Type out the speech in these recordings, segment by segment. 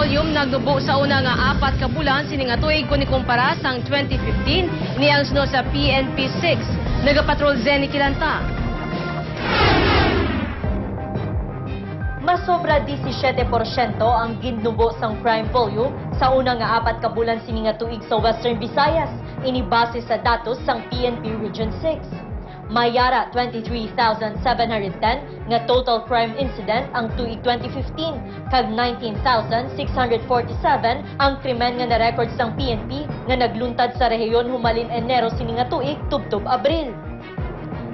volume nagdubo sa una nga 4 ka bulan sini nga tuig kung ikumpara sang 2015 ni ang sunod sa PNP 6. Nagapatrol Zenny Kilanta. Mas sobra 17% ang gindubo sang crime volume sa una nga 4 ka bulan sini nga tuig sa Western Visayas, inibase sa datos sang PNP Region 6. Mayara 23,710 nga total crime incident ang tuig 2015 kag 19,647 ang krimen nga na-record sang PNP nga nagluntad sa rehiyon humalin Enero sini nga tuig tubtob Abril.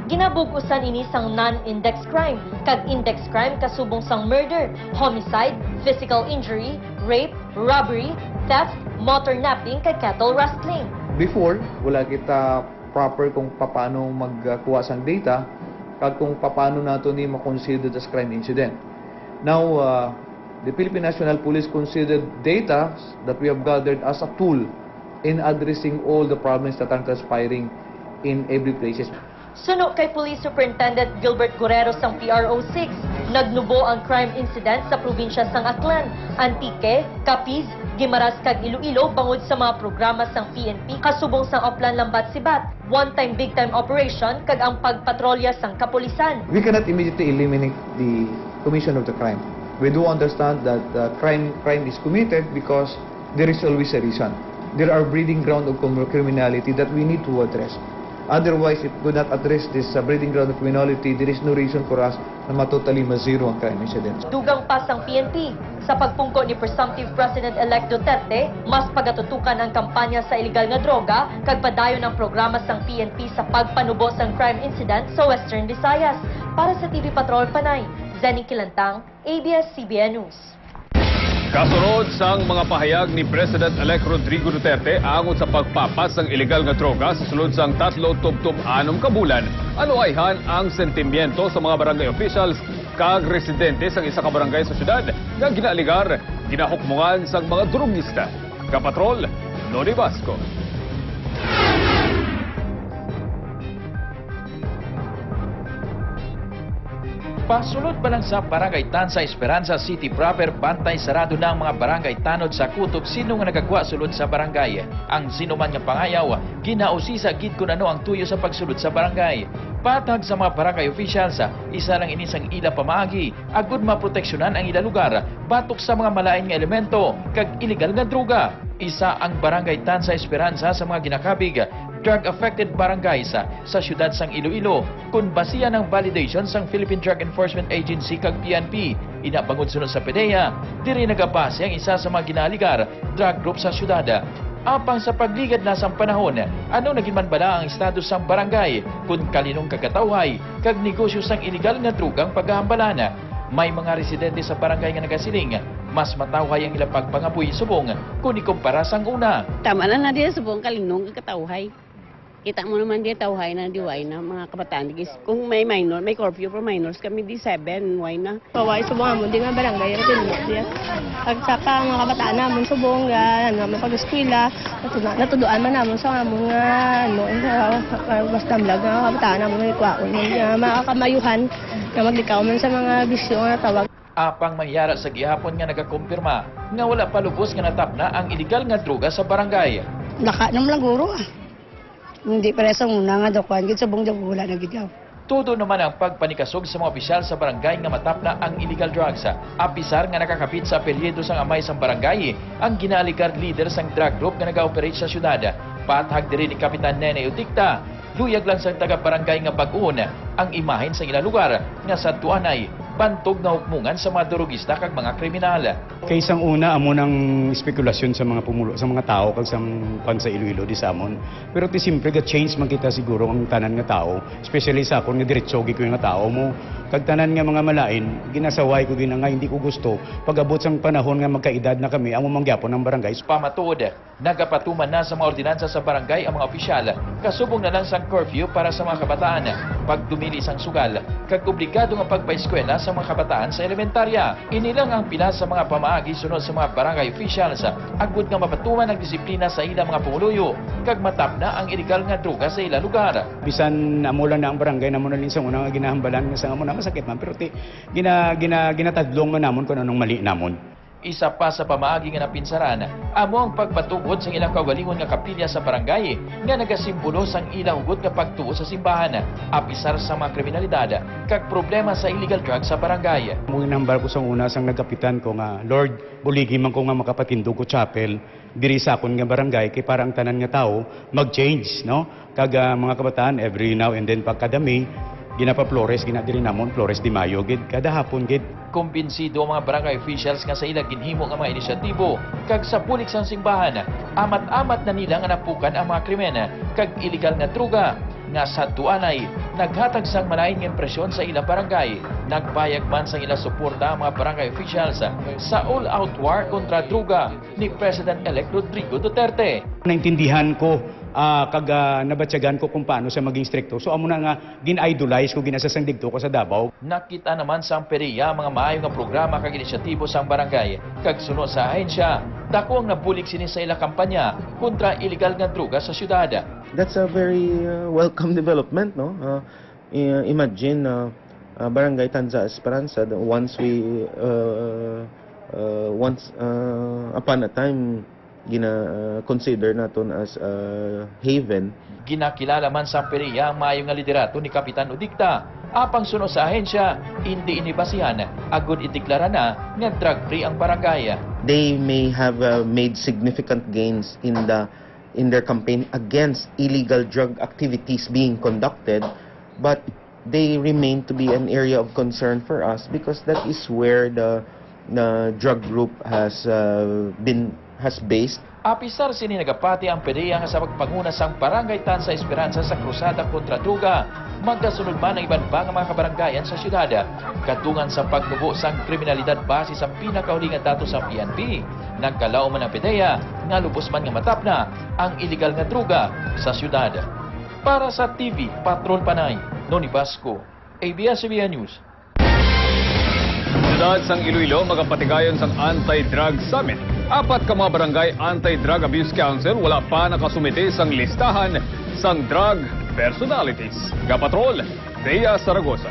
Ginabugusan ini sang non-index crime kag index crime kasubong sang murder, homicide, physical injury, rape, robbery, theft, motor napping kag cattle rustling. Before, wala kita proper kung paano magkuha sang data kag kung paano nato ni ma-consider as crime incident. Now, the Philippine National Police considered data that we have gathered as a tool in addressing all the problems that are transpiring in every places. Suno kay Police Superintendent Gilbert Guerrero sang PRO6, nagnubo ang crime incident sa probinsya sang Aklan, Antique, Capiz, Guimaras kag Iloilo bangod sa mga programa sang PNP kasubong sang Oplan Lambat Sibat, one-time big-time operation kag ang pagpatrolya sang kapulisan. We cannot immediately eliminate the commission of the crime. We do understand that crime is committed because there is always a reason. There are breeding ground of criminality that we need to address. Otherwise, if we do not address this breeding ground of criminality, there is no reason for us na matotally mazero ang crime incidents. Dugang pa sang PNP, sa pagpungko ni Presumptive President-elect Duterte, mas pagatutukan ang kampanya sa iligal nga droga kag padayon ang programa sang PNP sa pagpanubo sang crime incident sa Western Visayas. Para sa TV Patrol Panay, Zenny Kilantang, ABS-CBN News. Kasunod sang mga pahayag ni President-elect Rodrigo Duterte angon sa pagpapas ng ilegal nga droga sa sulod sang 3-6 ka bulan, anuayhan ang sentimiento sa mga barangay officials kag residente sang isa ka barangay sa syudad nga ginaaligar, ginahukmungan sang mga drugista. Kapatrol, Noni Vasco. Pasulod pa lang sa Barangay Tan sa Esperanza City proper, bantay sarado na ang mga barangay tanod sa kutob sino nga nagagwa sulod sa barangay. Ang sino man nga pangayaw, ginausisa gid kun ano ang tuyo sa pagsulod sa barangay. Patag sa mga barangay officials, isa lang inisang ila pamaagi, agud maproteksyonan ang ila lugar, batok sa mga malain nga elemento, kag illegal nga droga. Isa ang Barangay Tan sa Esperanza sa mga ginakabig, drug-affected barangays sa syudad sang Iloilo, kung basiya ng validation sang Philippine Drug Enforcement Agency kag PNP. Inabangod sunod sa PDEA, diri nagabase ang isa sa mga ginaligar, drug group sa syudad. Apang sa pagligad na sang panahon, ano naging man bala ang estado sang barangay, kung kalinong kagatawhay, kag negosyo sang iligal nga drugang paghahambalan. May mga residente sa barangay nga nagasiling, mas matawhay ang ilang pagpangabuhi subong kung ikumpara sang una. Tama na diya subong kalinong katawhay. Kita mo naman diya tawhay na diway na mga kabataan. Kung may minor, may curfew for minors, kami di 7, why na? Kaway subong mo di nga barangay rin diya. Pagsaka mga kabataan namon subong nga pag-eskwela, natuduan man namon sa among basta vlog nga kabataan namon may kwaon nga makakamayuhan nga maglikaw man sa mga bisyo nga tawag. Apang mangyara sa gihapon nga nagakumpirma nga wala pa lubos nga natapna ang iligal nga droga sa barangay. Nakanom lang guro Hindi pala sa una nga dokwan, gid sa buong wala na gid. Todo naman ang pagpanikasog sa mga opisyal sa barangay nga matapna ang illegal drugs. Apisar nga nakakapit sa apelyido sang amay sang barangay, ang ginaalikar leader sang drug group nga nag-operate sa syudad. Patag diri ni Kapitan Nene Udikta, luyag lang sa taga-barangay nga bag-on ang imahen sa ilang lugar nga sa tuanay bantog na hukmungan sa mga durugista kag mga kriminal. Kaysang una amo ng spekulasyon sa mga pumulo sa mga tao kag sa pan sa Iloilo di samon. Pero ti simpre ga change man kita siguro ang tanan nga tao, especially sa akon nga diretsogi ko nga tao mo. Kag tanan nga mga malain, ginasaway ko gina nga hindi ko gusto pag-abot sang panahon nga magkaedad na kami ang mangyapon ng barangay. Pamatuod, nagapatuman na sa mga ordinansa sa barangay ang mga opisyal, kasubong na lang sang curfew para sa mga kabataan, pagdumili sang sugal, kag obligado nga pagpa-eskwela sa mga kabataan sa elementarya. Inilang ang pila sa mga pamaagi sunod sa mga barangay officials, agud nga mapatuman ang disiplina sa ilang mga pumuluyo, kag matapna ang illegal nga droga sa ilang lugar. Bisan amulan na ang barangay namon na sa una nga ginahambalan nga sa amo na masakit man pero ti ginatadlong man namon kung anong mali namon. Isa pa sa pamaagi nga napinsaran, amo ang pagpatugod sa ilang kaugalingon nga kapilya sa barangay nga nagasimbolo sang ilang hugot nga pagtuo sa simbahan, apisar sa mga kriminalidad kag problema sa illegal drugs sa barangay. Mong inambal ko sa una sang nagkapitan ko nga, Lord, buligi man ko nga makapatindog ko chapel, diri sa akon nga barangay, kay parang tanan nga tao mag-change, no? Kag mga kabataan, every now and then pagkadami, ginapa-Flores, ginadiri namon, Flores de Mayo, gid, kada hapon, gid. Kumbinsido ang mga barangay officials nga sa ilang ginhimo nga mga inisyatibo kag sa pulik sang simbahan, amat-amat na nila nga napukan ang mga krimen kag illegal nga druga nga sa tuanay naghatag sang malain nga impresyon sa ilang barangay. Nagpayag man sang ilang suporta ang mga barangay officials sa all-out war kontra druga ni President-elect Rodrigo Duterte. Naintindihan ko, kag nabatyagan ko kung paano siya maging stricto. So amo na nga gin-idolize ko, ginasasangdig ko sa Davao. Nakita naman sa Pereya mga maayo nga programa kag inisyatibo sang barangay kag sunod sa ahensya dako ang nabulik sini sa ilang kampanya kontra illegal nga druga sa syudad. That's a very welcome development, no? Imagine Barangay Tanza Esperanza, once upon a time consider naton as a haven. Ginakilala man sa Pereya ang maayo nga liderato ni Kapitan Udikta. Apang sunod sa ahensya, hindi inibasihan, agud ideklara na nga drug-free ang barangay. They may have made significant gains in their campaign against illegal drug activities being conducted, but they remain to be an area of concern for us because that is where the drug group has based. Apisar sini nagapati ang Pereya nga sa pagpanguna sang Barangay Tanza Esperanza sa krusada kontra druga. Magkasunod man ang iban pa nga mga kabarangayan sa syudad katungan sa pagnubo sang kriminalidad base sa pinakahuli nga datos sa PNP. Nagkalao man ang Pereya nga lubos man nga matap na ang illegal nga druga sa syudad. Para sa TV Patrol Panay, Noni Basco, ABS-CBN News. Syudad sang Iloilo magapatigayon sang Anti-Drug Summit. 4 ka mga barangay Anti-Drug Abuse Council wala pa nakasumite sang listahan sang drug personalities. Kapatrol, Bea Zaragoza.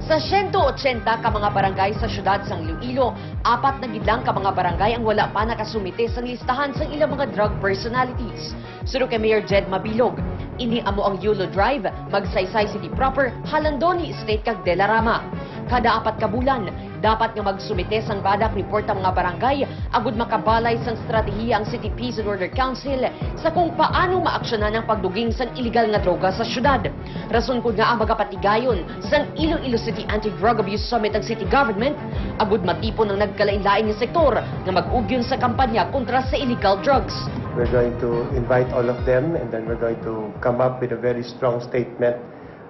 Sa 180 ka mga barangay sa syudad sang Iloilo, 4 na gidlang ka mga barangay ang wala pa nakasumite sang listahan sang ilang mga drug personalities. Suro kay Mayor Jed Mabilog, ini amo ang Yulo Drive, Magsaysay City proper, Halandoni State kag De La Rama. Kada 4 ka bulan, dapat nga magsumite sang badak report ang mga barangay agud makabalay sang stratehiya ang City Peace and Order Council sa kung paano maaksyonan ang pagduging sang illegal nga droga sa syudad. Rason ko nga ang magapatigayon sang Iloilo City Anti-Drug Abuse Summit ang city government agud matipon ang nagkalain-lain nga sektor nga mag-ugyon sa kampanya kontra sa illegal drugs. We're going to invite all of them and then we're going to come up with a very strong statement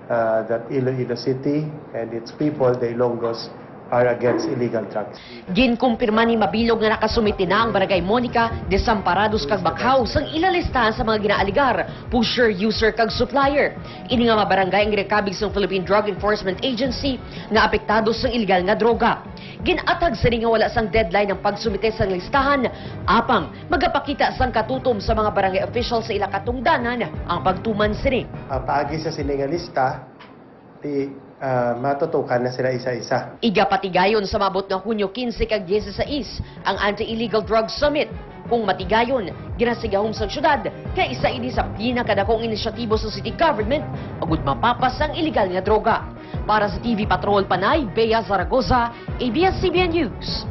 that Iloilo City and its people, the Ilonggos, are against illegal drugs. Ginkumpirma ni Mabilog nga nakasumite na ang Barangay Monica, Desamparados kag Bakhaw sang ilalistahan sa mga ginaaligar, pusher, user kag supplier. Ini nga mga barangay ang rekabig sa Philippine Drug Enforcement Agency nga apektado sa illegal nga droga. Ginatag sa nga wala sang deadline ng pagsumite sang listahan, apang magapakita sang katutom sa mga barangay official sa ilang katungdanan ang pagtuman sini. Paagi sa sininga lista, matutukan na sila isa-isa. Igapatigayon sa mabot nga Hunyo 15 kag 16 ang Anti-Illegal Drug Summit. Kung matigayon, ginasigahom sa syudad kay isa ini sa pinakadakong inisyatibo sa city government agud mapapas ang illegal nga droga. Para sa TV Patrol Panay, Bea Zaragoza, ABS-CBN News.